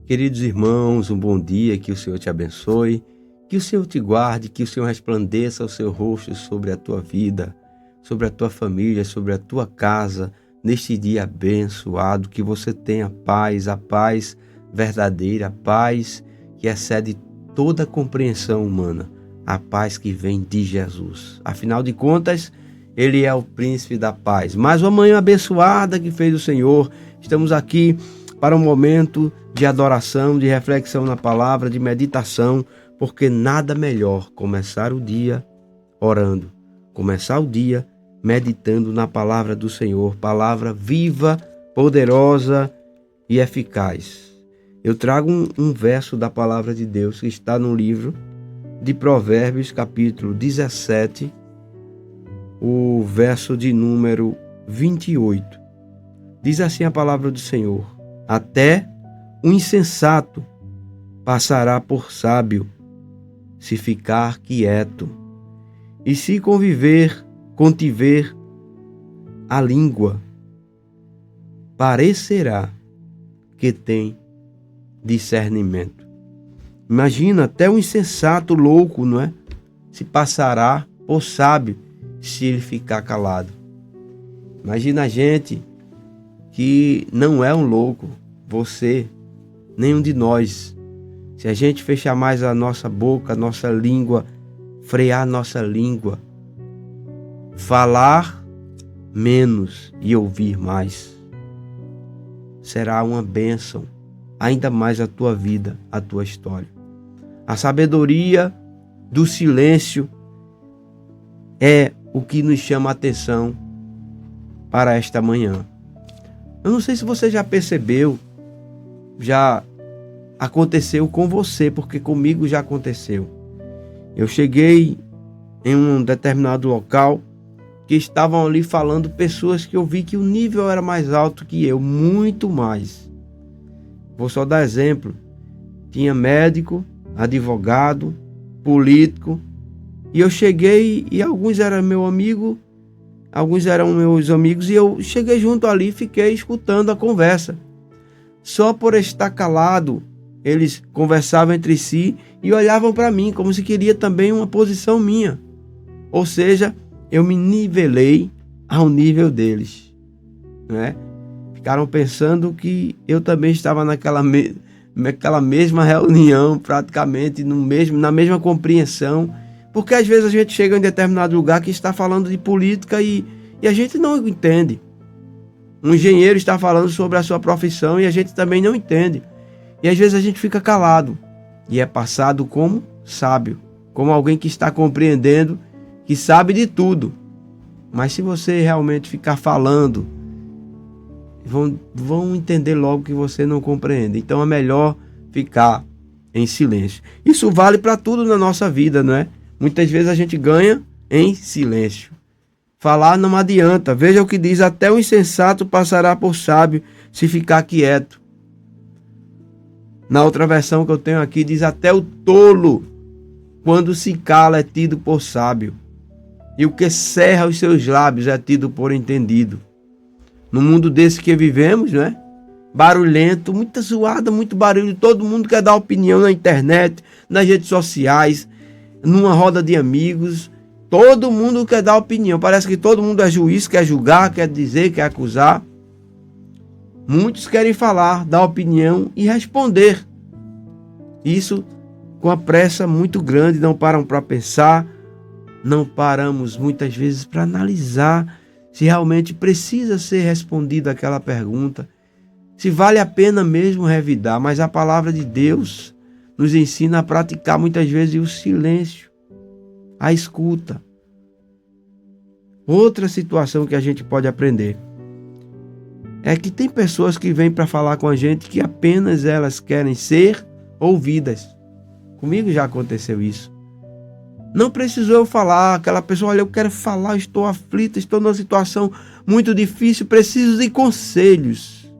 Queridos irmãos, um bom dia, que o Senhor te abençoe, que o Senhor te guarde, que o Senhor resplandeça o seu rosto sobre a tua vida, sobre a tua família, sobre a tua casa, neste dia abençoado, que você tenha a paz verdadeira, a paz que excede toda a compreensão humana, a paz que vem de Jesus. Afinal de contas, Ele é o príncipe da paz. Mais uma manhã abençoada que fez o Senhor, estamos aqui para um momento de adoração, de reflexão na palavra, de meditação, porque nada melhor começar o dia orando, começar o dia meditando na palavra do Senhor, palavra viva, poderosa e eficaz. Eu trago um verso da palavra de Deus que está no livro de Provérbios, capítulo 17, o verso de número 28. Diz assim a palavra do Senhor: até o insensato passará por sábio, se ficar quieto, e se contiver a língua, parecerá que tem discernimento. Imagina, até o insensato louco, não é? Se passará por sábio, se ele ficar calado. Imagina a gente que não é um louco, você, nenhum de nós. Se a gente fechar mais a nossa boca, a nossa língua, frear a nossa língua, falar menos e ouvir mais, será uma bênção, ainda mais a tua vida, a tua história. A sabedoria do silêncio é o que nos chama a atenção para esta manhã. Eu não sei se você já percebeu, já aconteceu com você, porque comigo já aconteceu. Eu cheguei em um determinado local que estavam ali falando pessoas que eu vi que o nível era mais alto que eu, muito mais. Vou só dar exemplo. Tinha médico, advogado, político, e eu cheguei e alguns eram meu amigo, alguns eram meus amigos, e eu cheguei junto ali e fiquei escutando a conversa. Só por estar calado, eles conversavam entre si e olhavam para mim como se queria também uma posição minha. Ou seja, eu me nivelei ao nível deles, né? Ficaram pensando que eu também estava naquela mesma reunião, praticamente na mesma compreensão, porque às vezes a gente chega em determinado lugar que está falando de política e a gente não entende. Um engenheiro está falando sobre a sua profissão e a gente também não entende. E às vezes a gente fica calado e é passado como sábio, como alguém que está compreendendo, que sabe de tudo. Mas se você realmente ficar falando, vão entender logo que você não compreende. Então é melhor ficar em silêncio. Isso vale para tudo na nossa vida, não é? Muitas vezes a gente ganha em silêncio. Falar não adianta. Veja o que diz: até o insensato passará por sábio se ficar quieto. Na outra versão que eu tenho aqui diz: até o tolo, quando se cala, é tido por sábio. E o que cerra os seus lábios é tido por entendido. No mundo desse que vivemos, né? Barulhento, muita zoada, muito barulho. Todo mundo quer dar opinião na internet, nas redes sociais, numa roda de amigos. Todo mundo quer dar opinião. Parece que todo mundo é juiz, quer julgar, quer dizer, quer acusar. Muitos querem falar, dar opinião e responder. Isso com a pressa muito grande, não param para pensar, não paramos muitas vezes para analisar se realmente precisa ser respondida aquela pergunta, se vale a pena mesmo revidar. Mas a palavra de Deus nos ensina a praticar muitas vezes o silêncio, a escuta. Outra situação que a gente pode aprender é que tem pessoas que vêm para falar com a gente que apenas elas querem ser ouvidas. Comigo já aconteceu isso. Não precisou eu falar, aquela pessoa: olha, eu quero falar, estou aflita, estou numa situação muito difícil, preciso de conselhos.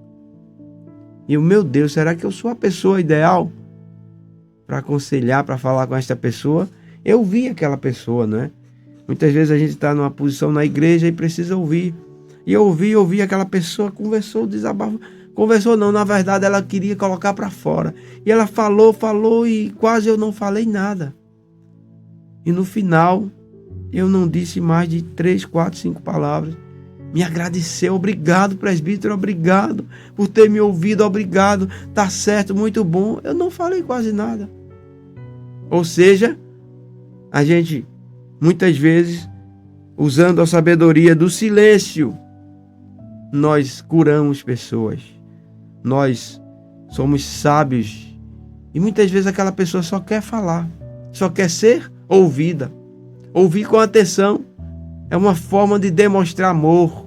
E eu, meu Deus, será que eu sou a pessoa ideal para aconselhar, para falar com esta pessoa? Eu vi aquela pessoa, né? Muitas vezes a gente está numa posição na igreja e precisa ouvir. E eu ouvi aquela pessoa, conversou, desabafou, Conversou não, na verdade ela queria colocar para fora. E ela falou e quase eu não falei nada. E no final, eu não disse mais de 3, 4, 5 palavras. Me agradeceu, obrigado presbítero, obrigado por ter me ouvido, obrigado, tá certo, muito bom. Eu não falei quase nada. Ou seja, a gente muitas vezes, usando a sabedoria do silêncio, nós curamos pessoas. Nós somos sábios. E muitas vezes aquela pessoa só quer falar, só quer ser ouvida. Ouvir com atenção é uma forma de demonstrar amor,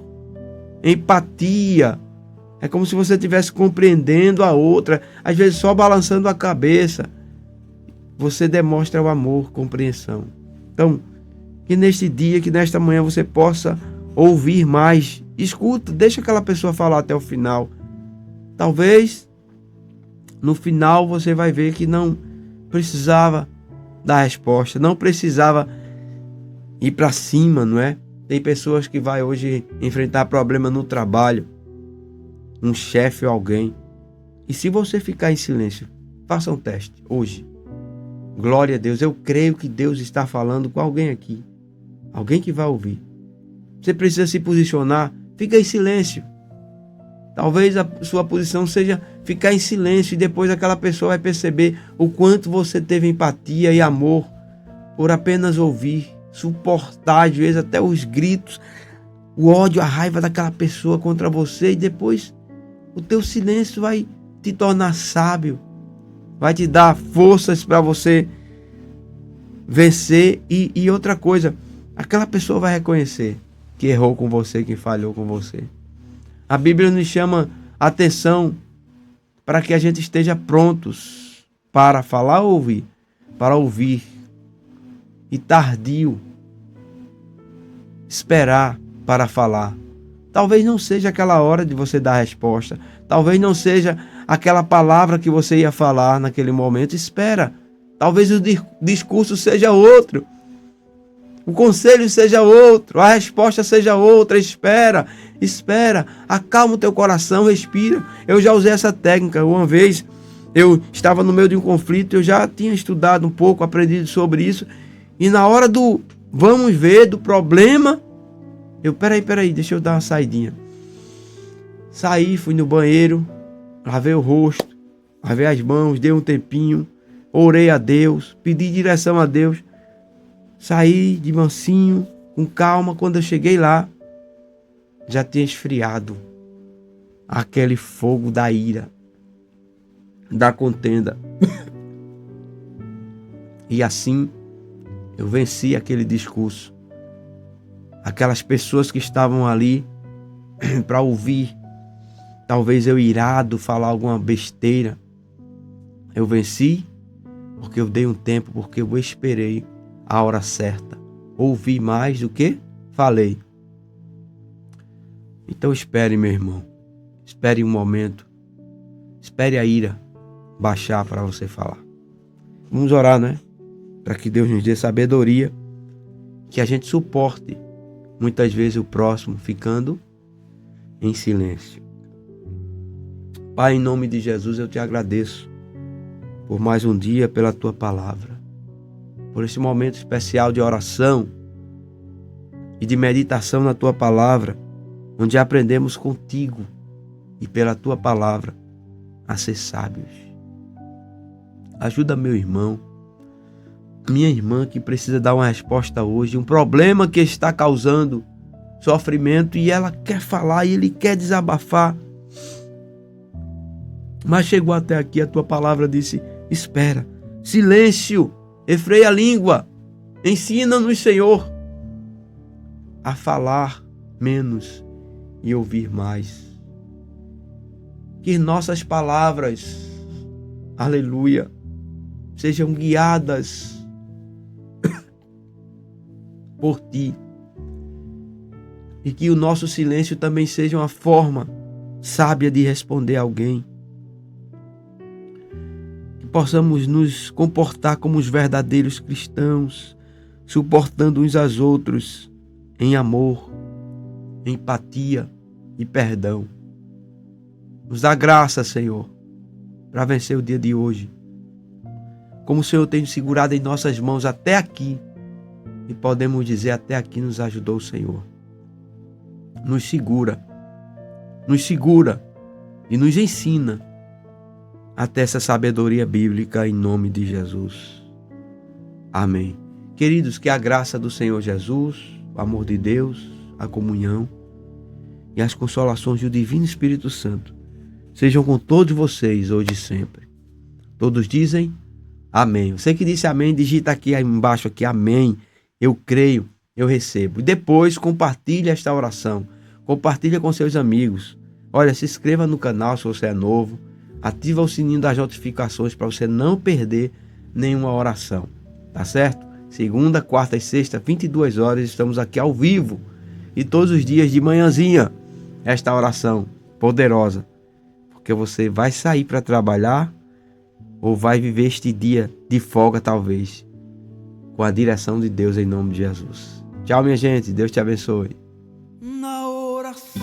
empatia. É como se você estivesse compreendendo a outra, às vezes só balançando a cabeça. Você demonstra o amor, compreensão. Então, que neste dia, que nesta manhã você possa ouvir mais. Escuta, deixa aquela pessoa falar até o final. Talvez no final você vai ver que não precisava dar resposta, não precisava ir para cima, não é? Tem pessoas que vai hoje enfrentar problema no trabalho, um chefe ou alguém. E se você ficar em silêncio, faça um teste hoje. Glória a Deus, eu creio que Deus está falando com alguém aqui. Alguém que vai ouvir. Você precisa se posicionar, fica em silêncio. Talvez a sua posição seja ficar em silêncio e depois aquela pessoa vai perceber o quanto você teve empatia e amor por apenas ouvir, suportar às vezes até os gritos, o ódio, a raiva daquela pessoa contra você, e depois o teu silêncio vai te tornar sábio, vai te dar forças para você vencer. E outra coisa, aquela pessoa vai reconhecer que errou com você, que falhou com você. A Bíblia nos chama a atenção para que a gente esteja prontos para falar ou ouvir, para ouvir, e tardio esperar para falar. Talvez não seja aquela hora de você dar a resposta, talvez não seja aquela palavra que você ia falar naquele momento. Espera, talvez o discurso seja outro, o conselho seja outro, a resposta seja outra. Espera, acalma o teu coração, respira. Eu já usei essa técnica. Uma vez eu estava no meio de um conflito, eu já tinha estudado um pouco, aprendido sobre isso, e na hora do vamos ver, do problema, eu, peraí, deixa eu dar uma saidinha. Saí, fui no banheiro, lavei o rosto, lavei as mãos, dei um tempinho, orei a Deus, pedi direção a Deus. Saí de mansinho, com calma. Quando eu cheguei lá, já tinha esfriado aquele fogo da ira, da contenda. E assim, eu venci aquele discurso. Aquelas pessoas que estavam ali para ouvir, talvez eu irado falar alguma besteira, eu venci porque eu dei um tempo, porque eu esperei a hora certa. Ouvi mais do que falei. Então espere, meu irmão. Espere um momento. Espere a ira baixar para você falar. Vamos orar, né? Para que Deus nos dê sabedoria, que a gente suporte muitas vezes o próximo ficando em silêncio. Pai, em nome de Jesus, eu te agradeço por mais um dia, pela tua palavra, por esse momento especial de oração e de meditação na tua palavra, onde aprendemos contigo e pela tua palavra a ser sábios. Ajuda meu irmão, minha irmã que precisa dar uma resposta hoje, um problema que está causando sofrimento e ela quer falar e ele quer desabafar. Mas chegou até aqui, a tua palavra disse: espera, silêncio, refreia a língua, ensina-nos, Senhor, a falar menos e ouvir mais. Que nossas palavras, aleluia, sejam guiadas por Ti. E que o nosso silêncio também seja uma forma sábia de responder a alguém. Que possamos nos comportar como os verdadeiros cristãos, suportando uns aos outros em amor, empatia e perdão. Nos dá graça, Senhor, para vencer o dia de hoje. Como o Senhor tem segurado em nossas mãos até aqui, e podemos dizer, até aqui nos ajudou o Senhor. Nos segura e nos ensina até essa sabedoria bíblica em nome de Jesus. Amém. Queridos, que a graça do Senhor Jesus, o amor de Deus, a comunhão e as consolações do Divino Espírito Santo sejam com todos vocês hoje e sempre. Todos dizem amém. Você que disse amém, digita aqui embaixo aqui, amém. Eu creio, eu recebo. E depois compartilhe esta oração. Compartilhe com seus amigos. Olha, se inscreva no canal se você é novo. Ativa o sininho das notificações para você não perder nenhuma oração. Tá certo? Segunda, quarta e sexta, 22 horas, estamos aqui ao vivo. E todos os dias de manhãzinha, esta oração poderosa. Porque você vai sair para trabalhar ou vai viver este dia de folga talvez, com a direção de Deus em nome de Jesus. Tchau, minha gente. Deus te abençoe. Na oração